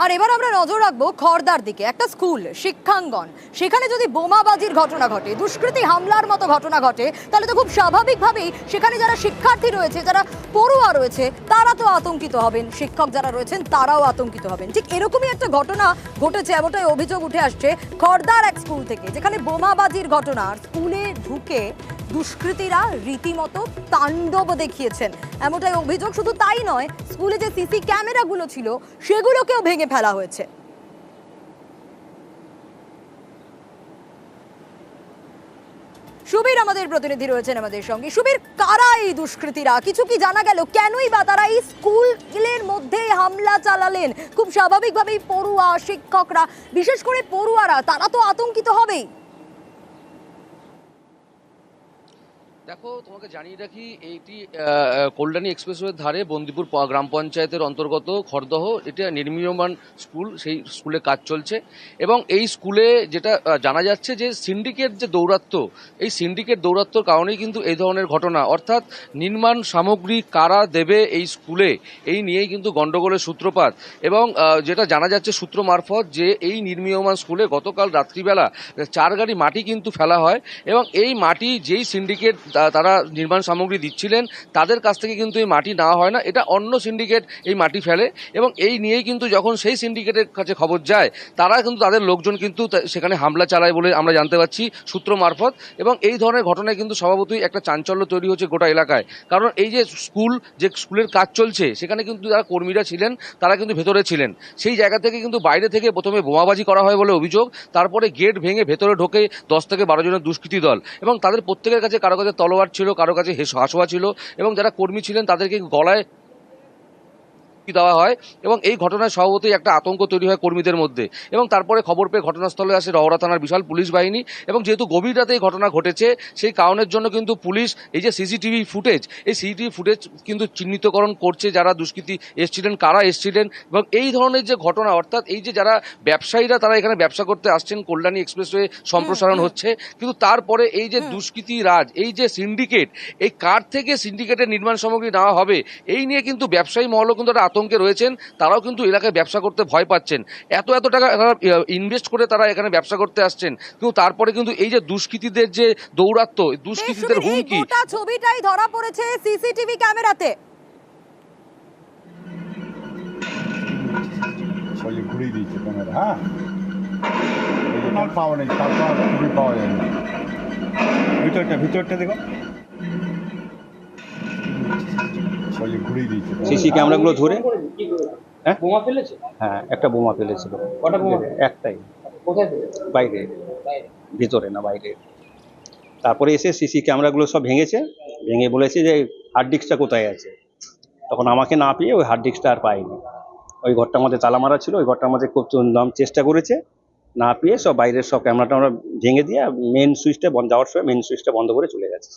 আর এবার আমরা নজর রাখবো খড়দার দিকে। একটা স্কুল, শিক্ষাঙ্গন, সেখানে যদি বোমাবাজির ঘটনা ঘটে, দুষ্কৃতী হামলার মতো ঘটনা ঘটে, তাহলে তো খুব স্বাভাবিকভাবেই সেখানে যারা শিক্ষার্থী রয়েছে, যারা পড়ুয়া রয়েছে, তারা তো আতঙ্কিত হবেন, শিক্ষক যারা রয়েছেন তারাও আতঙ্কিত হবেন। ঠিক এরকমই একটা ঘটনা ঘটেছে, এমনটাই অভিযোগ উঠে আসছে খড়দার এক স্কুল থেকে, যেখানে বোমাবাজির ঘটনা। স্কুলে ঢুকে দুষ্কৃতীরা রীতিমতো তাণ্ডব দেখিয়েছেন, এমনটাই অভিযোগ। শুধু তাই নয়, স্কুলে যে সিসি ক্যামেরাগুলো ছিল সেগুলোকেও ভেঙে ফেলা হয়েছে। সুবীর আমাদের প্রতিনিধি রয়েছেন আমাদের সঙ্গে। সুবীর, কারা এই দুষ্কৃতীরা? কিছু কি জানা গেল? কেনই বা তারা এই স্কুলের মধ্যে হামলা চালালেন? খুব স্বাভাবিকভাবেই পড়ুয়া, শিক্ষকরা, বিশেষ করে পড়ুয়ারা, তারা তো আতঙ্কিত হবেই। দেখো, তোমাকে জানিয়ে রাখি, এইটি কল্যাণী এক্সপ্রেসওয়ের ধারে বন্দিপুর গ্রাম পঞ্চায়েতের অন্তর্গত খড়দহ। এটা নির্মীয়মান স্কুল, সেই স্কুলে কাজ চলছে। এবং এই স্কুলে যেটা জানা যাচ্ছে যে সিন্ডিকেট যে দৌরাত্ম্য, এই সিন্ডিকেট দৌরাত্ম্যর কারণেই কিন্তু এই ধরনের ঘটনা, অর্থাৎ নির্মাণ সামগ্রী কারা দেবে এই স্কুলে, এই নিয়েই কিন্তু গণ্ডগোলের সূত্রপাত। এবং যেটা জানা যাচ্ছে সূত্র মারফত, যে এই নির্মীয়মান স্কুলে গতকাল রাত্রিবেলা 4 গাড়ি মাটি কিন্তু ফেলা হয়। এবং এই মাটি যেই সিন্ডিকেট তারা নির্মাণ সামগ্রী দিচ্ছিলেন, তাদের কাছ থেকে কিন্তু এই মাটি নেওয়া হয় না, এটা অন্য সিন্ডিকেট এই মাটি ফেলে। এবং এই নিয়েই কিন্তু যখন সেই সিন্ডিকেটের কাছে খবর যায়, তারা কিন্তু তাদের লোকজন কিন্তু সেখানে হামলা চালায় বলে আমরা জানতে পারছি সূত্র মারফত। এবং এই ধরনের ঘটনায় কিন্তু স্বভাবতই একটা চাঞ্চল্য তৈরি হচ্ছে গোটা এলাকায়। কারণ এই যে স্কুলের কাজ চলছে, সেখানে কিন্তু যারা কর্মীরা ছিলেন তারা কিন্তু ভেতরে ছিলেন। সেই জায়গা থেকে কিন্তু বাইরে থেকে প্রথমে বোমাবাজি করা হয় বলে অভিযোগ, তারপরে গেট ভেঙে ভেতরে ঢোকে 10 থেকে 12 জনের দুষ্কৃতী দল। এবং তাদের প্রত্যেকের কাছে, কারো কাছে তলোয়ার ছিল, কারো কাছে হাসোয়া ছিল। এবং যারা কর্মী ছিলেন তাদেরকে গলায় দেওয়া হয়। এবং এই ঘটনায় স্বভাবতই একটা আতঙ্ক তৈরি হয় কর্মীদের মধ্যে। এবং তারপরে খবর পেয়ে ঘটনাস্থলে আসে রওরা থানার বিশাল পুলিশ বাহিনী। এবং যেহেতু গভীর রাতে এই ঘটনা ঘটেছে, সেই কারণের জন্য কিন্তু পুলিশ এই যে সিসিটিভি ফুটেজ, এই সিসিটিভি ফুটেজ কিন্তু চিহ্নিতকরণ করছে যারা দুষ্কৃতী এসছিলেন, কারা এসছিলেন। এবং এই ধরনের যে ঘটনা, অর্থাৎ এই যে যারা ব্যবসায়ীরা তারা এখানে ব্যবসা করতে আসছেন, কল্যাণী এক্সপ্রেসওয়ে সম্প্রসারণ হচ্ছে, কিন্তু তারপরে এই যে দুষ্কৃতী রাজ, এই যে সিন্ডিকেট, এই কার থেকে সিন্ডিকেটের নির্মাণ সামগ্রী নেওয়া হবে, এই নিয়ে কিন্তু ব্যবসায়ী মহলও কিন্তু একটা আতঙ্কে রয়েছেন। তারাও কিন্তু এলাকায় ব্যবসা করতে ভয় পাচ্ছেন। এত টাকা ইনভেস্ট করে তারা এখানে ব্যবসা করতে আসছেন, কিন্তু তারপরে কিন্তু এই যে দুষ্কৃতীদের যে দৌরাত্ম্য, দুষ্কৃতীদের হুমকি, গোটা ছবিটাই ধরা পড়েছে সিসিটিভি ক্যামেরাতে। ঘুরিয়ে দিয়েছে ক্যামেরা। হ্যাঁ, পাওয়া নেই, তারপর পাওয়া যায় না। ভিতরটা দেখো, ঘুরিয়ে দিয়েছে সিসি ক্যামেরাগুলো ধরে। হ্যাঁ, বোমা ফেলেছে। হ্যাঁ, একটা বোমা ফেলেছিল। কটা বোমা? একটাই। কোথায় ফেলেছে? বাইরে, ভিতরে না বাইরে। তারপরে এসে সিসি ক্যামেরাগুলো সব ভেঙে বলেছে যে হার্ড ডিস্কটা কোথায় আছে। তখন আমাকে না পেয়ে ওই হার্ড ডিস্কটা আর পাইনি। ওই ঘরটার মধ্যে তালা মারা ছিল, ওই ঘরটার মধ্যে খুব চেষ্টা করেছে, না পেয়ে সব বাইরের সব ক্যামেরাটা আমরা ভেঙে দিয়ে মেন সুইচটা যাওয়ার সময় মেন সুইচটা বন্ধ করে চলে গেছে।